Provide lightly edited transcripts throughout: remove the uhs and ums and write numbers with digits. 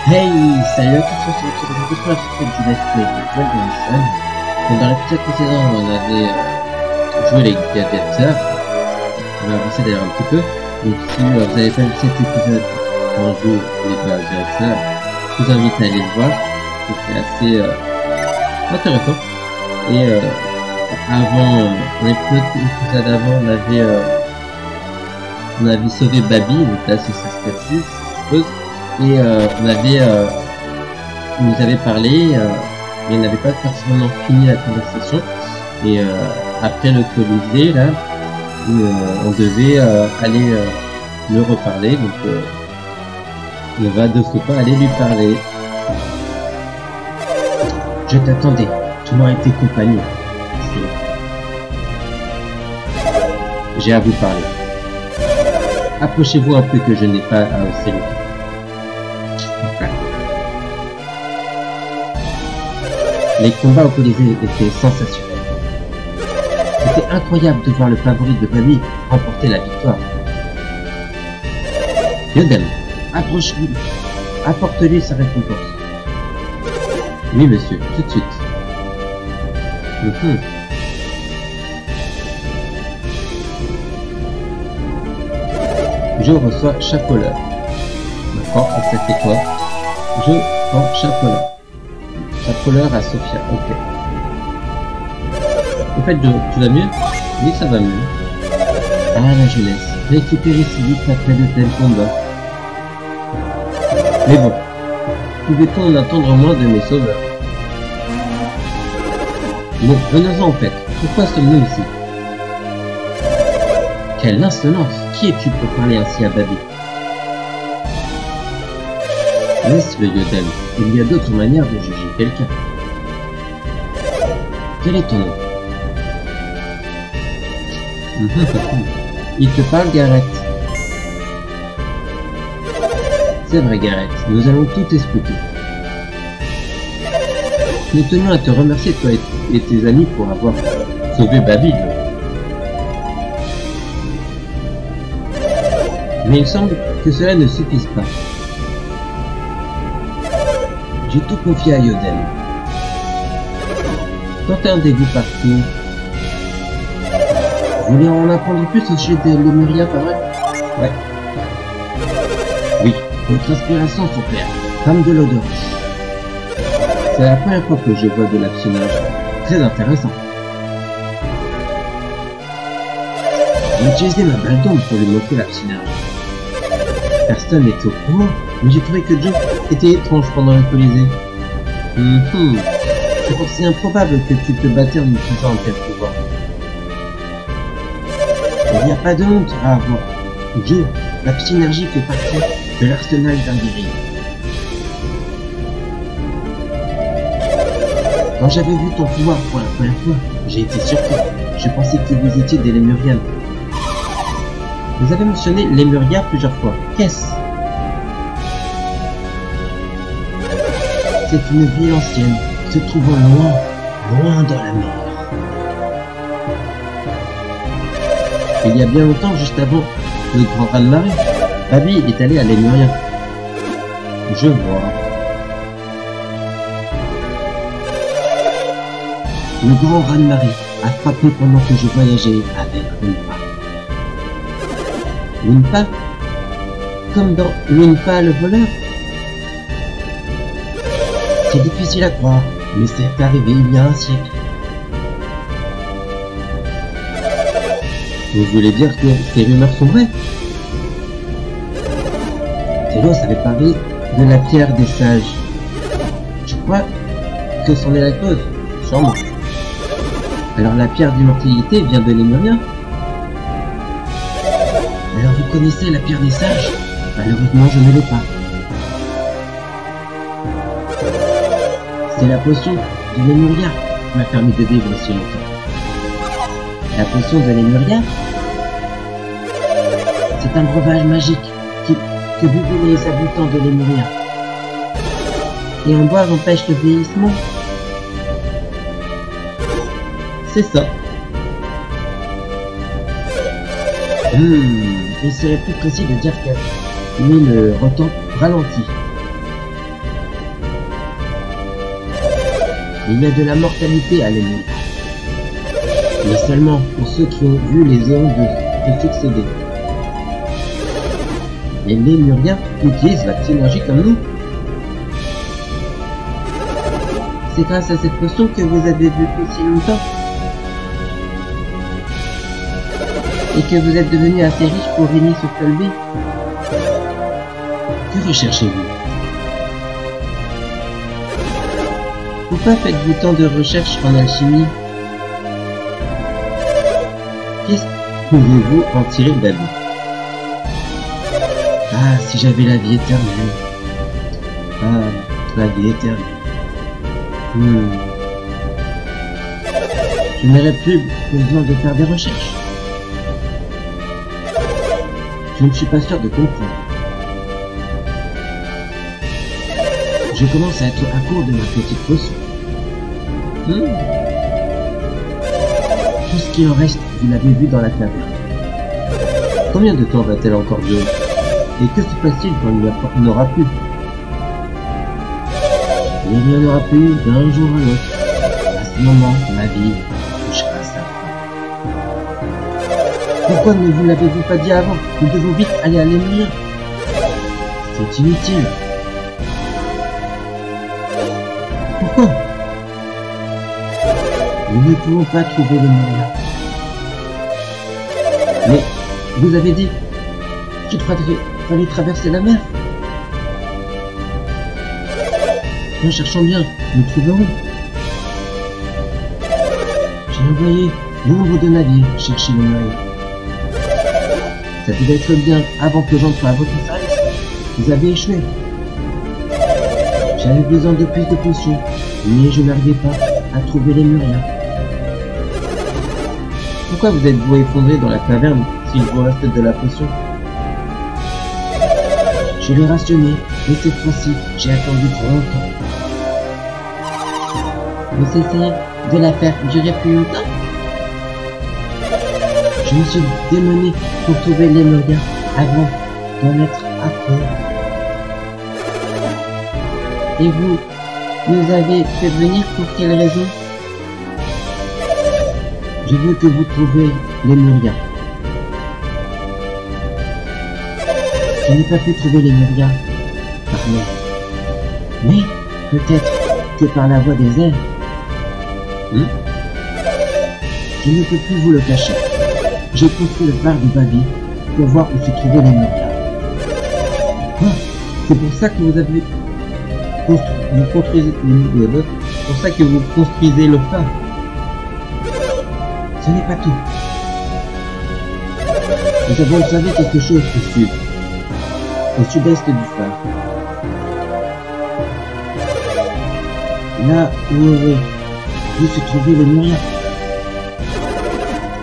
Hey, salut à tous, on se retrouve aujourd'hui pour la suite du let's play de Golden Sun. Donc dans l'épisode précédent, on avait joué les gladiateurs. On va avancer d'ailleurs un petit peu. Donc si vous n'avez pas vu cet épisode où on joue les gladiateurs, je vous invite à aller le voir. C'est assez intéressant. Et avant, dans l'épisode avant, on avait sauvé Babi, donc là c'est sa statue, je suppose. Et on nous avait parlé, mais on n'avait pas forcément fini la conversation. Et après le Colisée, là, on devait aller le reparler. Donc on va de ce pas aller lui parler. Je t'attendais, tu m'aurais été compagnon. J'ai à vous parler. Approchez-vous un peu que je n'ai pas à hausser le ton. Les combats au Colisée étaient sensationnels. C'était incroyable de voir le favori de Babi remporter la victoire. Yodel, approche-lui, apporte-lui sa récompense. Oui, monsieur, tout de suite. Je reçois chapeauleur. D'accord, ça fait quoi? Je prends chapeauleur. Chapeauleur à Sophia, ok. En fait, tu vas mieux? Oui, ça va mieux. Ah, la jeunesse. Récupérer si vite après de tels combats. Mais bon, pouvait-on en attendre moins de mes sauveurs? Bon, venons-en en fait. Pourquoi sommes-nous ici? Quelle insolence! Qui es-tu pour parler ainsi à Babi? Laisse-le, Yodel. Il y a d'autres manières de juger quelqu'un. Quel est ton nom? Il te parle, Gareth. C'est vrai, Gareth. Nous allons tout expliquer. Nous tenons à te remercier, toi et tes amis, pour avoir sauvé Babi. Mais il semble que cela ne suffise pas. J'ai tout confié à Yodel. Tentez un dégoût partout. Vous voulez en apprendre plus au sujet de Lemuria, pas vrai? Ouais. Oui, votre inspiration, son père. Femme de l'odeur. C'est la première fois que je vois de l'actionnage. Très intéressant. J'ai utilisé ma balle d'ombre pour lui montrer l'actionnage. Personne n'est au courant, mais j'ai trouvé que Joe était étrange pendant le Colisée. C'est aussi improbable que tu te battais en utilisant un tel pouvoir. Il n'y a pas de honte à avoir. Joe, la psynergie fait partie de l'arsenal d'un guerrier. Quand j'avais vu ton pouvoir pour la première fois, j'ai été surpris. Je pensais que vous étiez des Lémuriens. Vous avez mentionné Lemuria plusieurs fois. Qu'est-ce? C'est une ville ancienne, se trouvant loin dans la mer. Il y a bien longtemps, juste avant le grand raz-de-marée, Babi est allé à Lemuria. Je vois. Le grand raz-de-marée a frappé pendant que je voyageais avec Lunpa. Lunpa? Comme dans Lunpa le voleur? C'est difficile à croire, mais c'est arrivé il y a un siècle. Vous voulez dire que ces rumeurs sont vraies? Télos avait parlé de la pierre des sages. Je crois que c'en est la cause, sûrement. Alors la pierre d'immortalité vient de Lemuria? Alors vous connaissez la pierre des sages? Malheureusement, je ne l'ai pas. C'est la potion de Lemuria qui m'a permis de vivre si longtemps. La potion de Lemuria? C'est un breuvage magique que buvaient les habitants de Lemuria. Et en boire empêche le vieillissement? C'est ça. Il serait plus précis de dire que le retemps ralentit. Il y a de la mortalité à Lémuria. Mais seulement pour ceux qui ont vu les éons de succéder. Les Lémuriens utilisent la psynergie comme nous. C'est grâce à cette potion que vous avez vécu si longtemps. Et que vous êtes devenu assez riche pour régner sur Colby. Que recherchez-vous? Pourquoi faites-vous tant de recherches en alchimie? Qu'est-ce que pouvez-vous en tirer de la vie? Ah, si j'avais la vie éternelle. Ah, la vie éternelle. Je n'aurais plus besoin de faire des recherches. Je ne suis pas sûr de comprendre. Je commence à être à court de ma petite potion. Tout ce qui en reste, vous l'avez vu dans la caverne. Combien de temps va-t-elle encore durer? Et que se passe-t-il quand il n'y aura plus? Il n'y en aura plus d'un jour à l'autre. À ce moment, ma vie touchera à sa fin. Pourquoi ne vous l'avez-vous pas dit avant? Nous devons vite aller à Lémuria. C'est inutile. Pourquoi? Nous ne pouvons pas trouver Lémuria. Mais vous avez dit qu'il fallait traverser la mer. En cherchant bien, nous trouverons. J'ai envoyé nombre de navires chercher Lémuria. Ça devait être bien avant que j'entre à votre service. Vous avez échoué. J'avais besoin de plus de potions, mais je n'arrivais pas à trouver Lémuria. Pourquoi vous êtes-vous effondré dans la caverne s'il vous reste de la potion? Je l'ai rationné, mais cette fois-ci, j'ai attendu trop longtemps. Vous essayez de la faire durer plus longtemps? Je me suis démené pour trouver Lémuria avant d'en être à court. Et vous nous avez fait venir pour quelle raison? Je veux que vous trouviez Lémuria. Je n'ai pas pu trouver Lémuria par main. Mais peut-être que par la voie des airs. Je ne peux plus vous le cacher. J'ai construit le phare du Babi pour voir où se trouvait Lémuria. Quoi? C'est pour ça que vous avez pour ça que vous construisez le phare. Ce n'est pas tout. Nous avons observé quelque chose au sud, au sud-est du phare. Là où aurait dû se trouver Lémuria.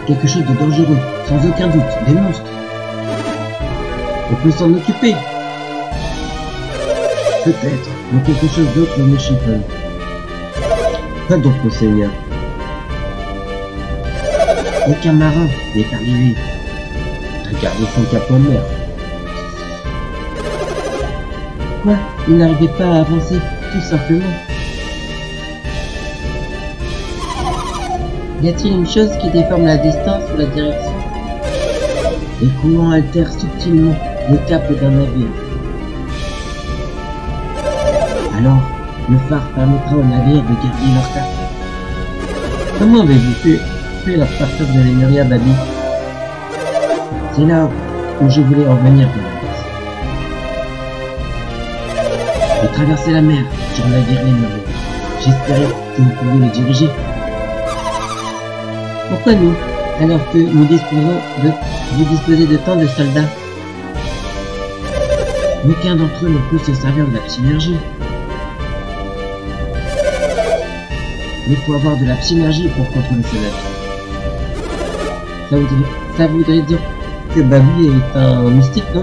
Quelque chose de dangereux, sans aucun doute, des monstres. On peut s'en occuper. Peut-être, mais quelque chose d'autre me chiffonne. Quoi donc, monseigneur? Aucun marin n'est arrivé. Regardez son capot de mer. Quoi? Il n'arrivait pas à avancer, tout simplement. Y a-t-il une chose qui déforme la distance ou la direction? Les courants altèrent subtilement le cap d'un navire. Alors, le phare permettra aux navires de garder leur cap. Comment avez-vous fait leur partir de Lémuria, Babi? C'est là où je voulais en venir. J'ai traversé la mer sur le navire Lémuria. J'espérais que vous pouviez le diriger. Pourquoi nous, alors que vous disposez de tant de soldats? Aucun d'entre eux ne peut se servir de la psynergie. Il faut avoir de la psynergie pour contrôler ce navire. Ça voudrait dire que Babi est un mystique, non?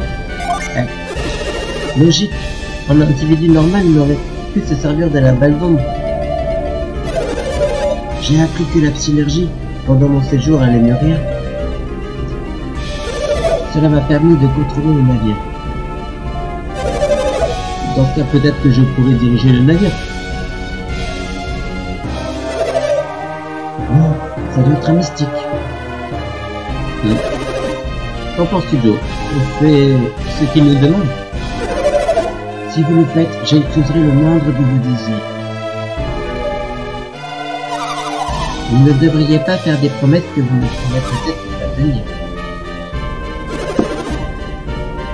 Logique, un individu normal n'aurait pu se servir de la balle d'ombre. J'ai appris que la psynergie, pendant mon séjour à Lémuria, cela m'a permis de contrôler le navire. Dans ce cas, peut-être que je pourrais diriger le navire. Ça doit être un mystique. Qu'en penses-tu, Joe? On fait ce qu'il nous demande. Si vous le faites, j'excuserai le moindre de vos désirs. Vous ne devriez pas faire des promesses que vous ne pourrez peut-être pas tenir.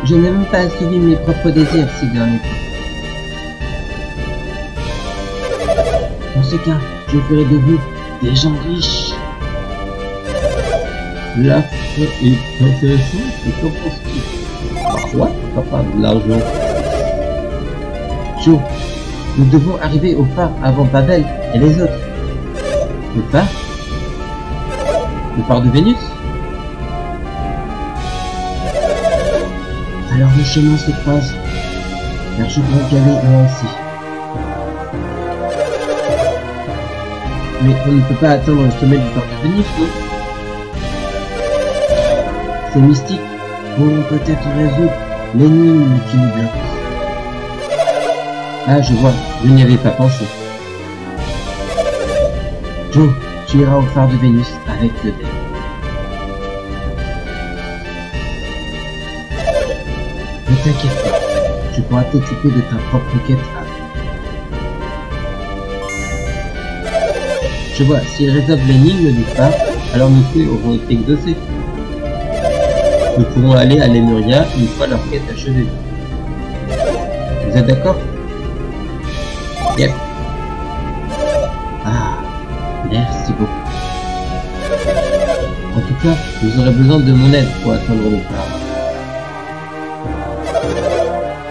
Je n'ai même pas assouvi mes propres désirs ces derniers temps. Dans ce cas, je ferai de vous des gens riches. L'offre est intéressante, et qu'en penses-tu? Quoi? Papa, de l'argent. Joe, nous devons arriver au phare avant Pavel et les autres. Le phare? Le phare de Vénus? Alors nos chemins se croisent, car je dois y aller moi aussi. Mais on ne peut pas atteindre le sommet du phare de Vénus, non? Ces mystiques pourront peut-être résoudre l'énigme qui nous bloque. Ah, je vois, je n'y avais pas pensé. Joe, tu iras au phare de Vénus avec le dé. Ne t'inquiète pas, tu pourras t'occuper de ta propre quête Je vois, s'ils résolvent l'énigme du phare, alors nos souhaits auront été exaucés. Nous pourrons aller à Lemuria une fois leur quête achevée. Vous êtes d'accord? Yep. Ah, merci beaucoup. En tout cas, vous aurez besoin de mon aide pour atteindre le phare.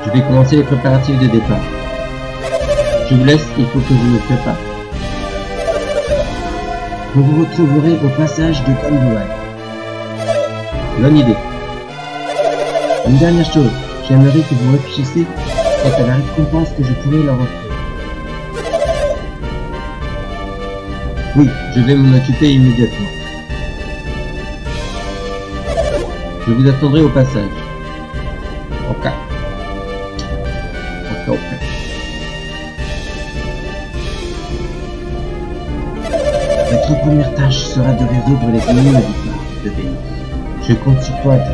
Je vais commencer les préparatifs de départ. Je vous laisse, il faut que je me prépare. Vous vous retrouverez au passage de Gondouan. Bonne idée. Une dernière chose, j'aimerais que vous réfléchissiez quant à la récompense que je pourrais leur offrir. Oui, je vais m'en occuper immédiatement. Je vous attendrai au passage. Ok. Ok. Votre première tâche sera de résoudre les énigmes du phare de Vénus. Je compte sur toi, Joe.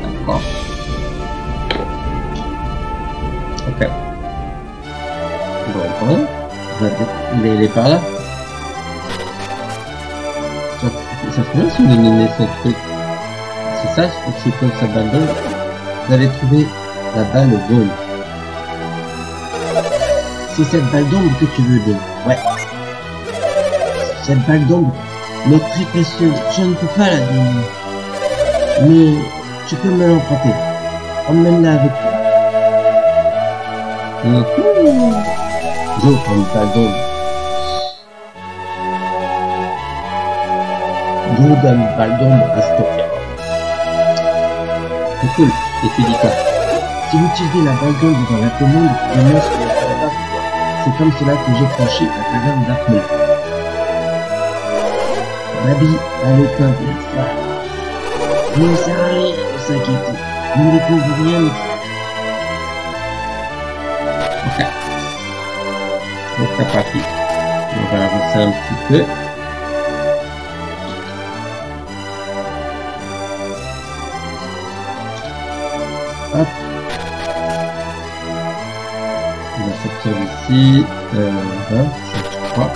D'accord. Ok. Bon, il est par là. Ça se passe ou de donner son truc? C'est ça, je suppose sa balle d'ombre. Vous avez trouvé la balle d'ombre. C'est cette balle d'ombre que tu veux, Joe. Ouais. Cette balle d'ombre m'est très précieuse. Je ne peux pas la donner. Mais tu peux me l'emprunter. Emmène-la avec toi. Joe prend une balle d'ombre. Joe donne une balle d'ombre à Scorpion. C'est cool. Et tu dis quoi? Si vous tirez la balle d'ombre dans la commande, le monstre ne pourra pas vous voir. C'est comme cela que j'ai franchi la caverne d'Arthur. Nabi a le pain de l'espoir. Il ne sert à rien de s'inquiéter. Nous ne pouvons rien. Ok. Donc c'est parti. On va avancer un petit peu. Hop. On va sortir d'ici. Je crois.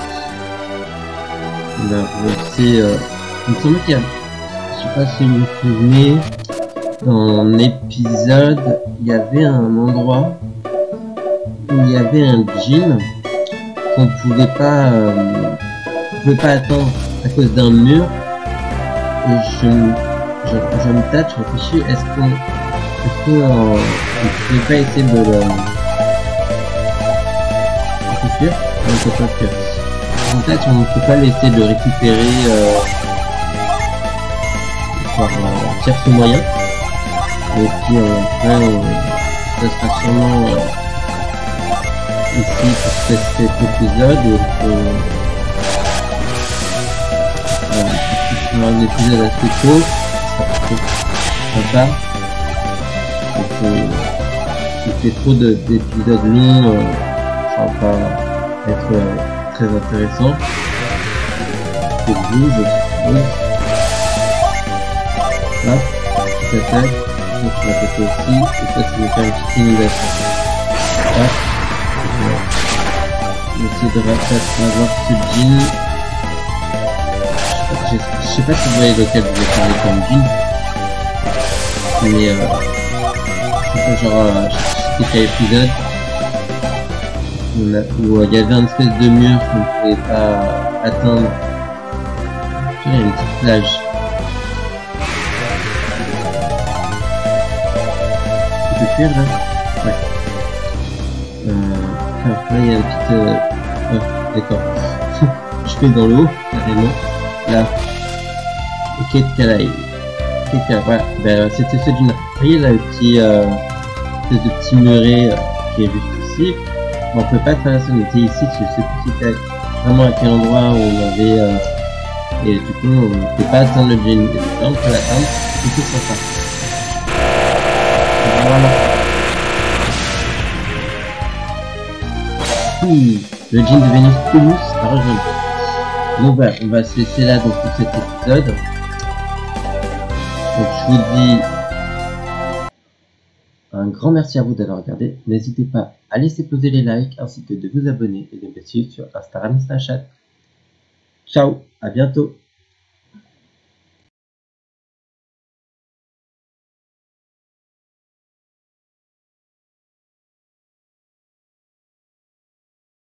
On a aussi, il me semble qu'il y a, je sais pas si vous vous souvenez, dans l'épisode, il y avait un endroit où il y avait un gym qu'on pouvait pas atteindre à cause d'un mur. Et je me tâte, je réfléchis, est-ce qu'on pouvait pas essayer de le... C'est sûr? Non, c'est pas sûr. En fait, on ne peut pas laisser de récupérer par tierce moyen. Et puis après, ça sera sûrement ici pour cet épisode. Et c'est un épisode assez court, ça peut être sympa. Si c'est trop d'épisodes longs, ça va pas être très intéressant. que vous, je suppose. Hop, petite attaque. Donc on va attaquer aussi. Et ça, c'est de faire une petite inondation. Hop. On va essayer de avoir ce jean. Je sais pas si vous voyez lequel vous voulez parler comme jean. Mais c'est genre c'était quel épisode où il y avait une espèce de mur qu'on ne pouvait pas atteindre. Il y a une petite plage. Tu peux fuir là? Ouais. Là il y a une petite... d'accord. Je fais dans l'eau, carrément. Là. Et Kate Kalai. Voilà, ben, c'était ce d'une. Vous voyez là le petit muret qui est juste ici. On peut pas traverser, on était ici, je sais plus si c'était vraiment à quel endroit où on avait et du coup on ne peut pas atteindre le jean. Là on peut l'atteindre, c'est tout sympa. Voilà. Le jean de Vénus Toulouse a rejoint. Donc voilà, on va se laisser là donc pour cet épisode. Donc je vous dis un grand merci à vous d'avoir regardé. N'hésitez pas à laisser poser les likes ainsi que de vous abonner et de me suivre sur Instagram et Snapchat. Ciao, à bientôt.